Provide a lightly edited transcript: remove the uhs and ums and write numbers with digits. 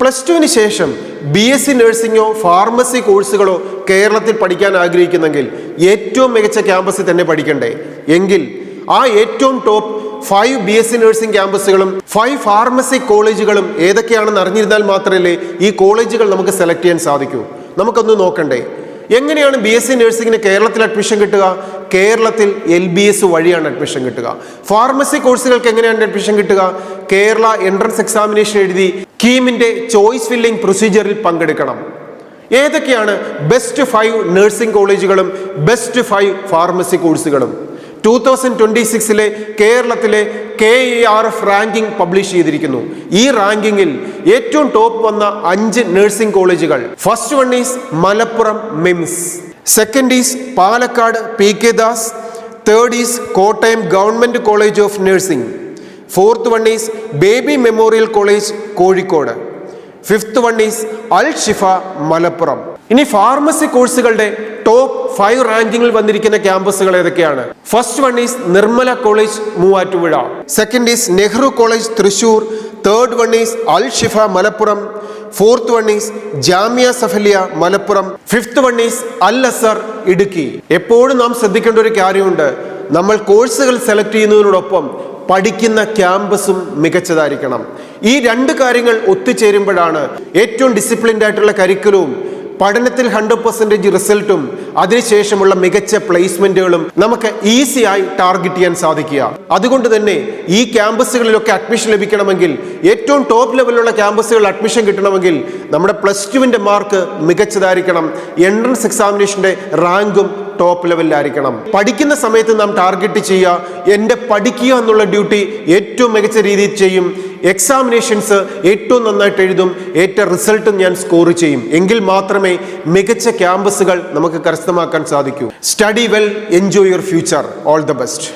+2 ശേഷം BSc നഴ്സിംഗോ pharmacy കോഴ്സുകളോ കേരളത്തിൽ പഠിക്കാൻ ആഗ്രഹിക്കുന്നെങ്കിൽ ഏറ്റവും മികച്ച ക്യാമ്പസിൽ തന്നെ പഠിക്കണ്ടേ? എങ്കിൽ ആ ഏറ്റവും ടോപ്പ് 5 BSc നഴ്സിംഗ് ക്യാമ്പസുകളും 5 ഫാർമസി കോളേജുകളും ഏതൊക്കെയാണെന്ന് അറിഞ്ഞിരുന്നാൽ മാത്രമല്ലേ ഈ കോളേജുകൾ നമുക്ക് സെലക്ട് ചെയ്യാൻ സാധിക്കൂ. നമുക്കൊന്ന് നോക്കണ്ടേ, എങ്ങനെയാണ് BSc നഴ്സിംഗിന് കേരളത്തിൽ അഡ്മിഷൻ കിട്ടുക? കേരളത്തിൽ LBS വഴിയാണ് അഡ്മിഷൻ കിട്ടുക. ഫാർമസി കോഴ്സുകൾക്ക് എങ്ങനെയാണ് അഡ്മിഷൻ കിട്ടുക? കേരള എൻട്രൻസ് എക്സാമിനേഷൻ എഴുതി കീമിന്റെ ചോയ്സ് ഫില്ലിംഗ് പ്രൊസീജിയറിൽ പങ്കെടുക്കണം. ഏതൊക്കെയാണ് ബെസ്റ്റ് 5 നഴ്സിംഗ് കോളേജുകളും ബെസ്റ്റ് 5 ഫാർമസി കോഴ്സുകളും? 2026 കേരളത്തിലെ KERF റാങ്കിംഗ് പബ്ലിഷ് ചെയ്തിരിക്കുന്നു. ഈ റാങ്കിങ്ങിൽ ഏറ്റവും ടോപ്പ് വന്ന 5 നഴ്സിംഗ് കോളേജുകൾ: first one is Malappuram MIMS, second is Palakkad PK Das, third is Kottayam government college of nursing, fourth one is baby memorial college Kozhikode, fifth one is Al Shifa Malappuram. ഇനി ഫാർമസി കോഴ്സുകളുടെ ടോപ്പ് 5 റാങ്കിങ്ങിൽ വന്നിരിക്കുന്ന ക്യാമ്പസുകൾ ഏതൊക്കെയാണ്? First one is Nirmala college Muvattupuzha, second is Nehru college Thrissur, third one is Al Shifa Malappuram, fourth one is Jamia Safaliya Malappuram, fifth one is അൽ അസർ ഇടുക്കി. എപ്പോഴും നാം ശ്രദ്ധിക്കേണ്ട ഒരു കാര്യമുണ്ട്, നമ്മൾ കോഴ്സുകൾ സെലക്ട് ചെയ്യുന്നതിനോടൊപ്പം പഠിക്കുന്ന ക്യാമ്പസും മികച്ചതായിരിക്കണം. ഈ 2 കാര്യങ്ങൾ ഒത്തുചേരുമ്പോഴാണ് ഏറ്റവും ഡിസിപ്ലിൻഡ് ആയിട്ടുള്ള കരിക്കുലവും പഠനത്തിൽ 100% റിസൾട്ടും അതിനുശേഷമുള്ള മികച്ച പ്ലേസ്മെന്റുകളും നമുക്ക് ഈസിയായി ടാർഗറ്റ് ചെയ്യാൻ സാധിക്കുക. അതുകൊണ്ട് തന്നെ ഈ ക്യാമ്പസുകളിലൊക്കെ അഡ്മിഷൻ ലഭിക്കണമെങ്കിൽ, ഏറ്റവും ടോപ്പ് ലെവലിലുള്ള ക്യാമ്പസുകളിൽ അഡ്മിഷൻ കിട്ടണമെങ്കിൽ നമ്മുടെ +2 മാർക്ക് മികച്ചതായിരിക്കണം. എൻട്രൻസ് എക്സാമിനേഷന്റെ റാങ്കും ടോപ്പ് ലെവലിലായിരിക്കണം. പഠിക്കുന്ന സമയത്ത് നാം ടാർഗറ്റ് ചെയ്യുക, എൻ്റെ പഠിക്കുക എന്നുള്ള ഡ്യൂട്ടി ഏറ്റവും മികച്ച രീതിയിൽ ചെയ്യും, എക്സാമിനേഷൻസ് ഏറ്റവും നന്നായിട്ട് എഴുതും, ഏറ്റവും റിസൾട്ടും ഞാൻ സ്കോർ ചെയ്യും. എങ്കിൽ മാത്രമേ മികച്ച ക്യാമ്പസുകൾ നമുക്ക് കരസ്ഥമാക്കാൻ സാധിക്കൂ. Study well, enjoy your future. All the best.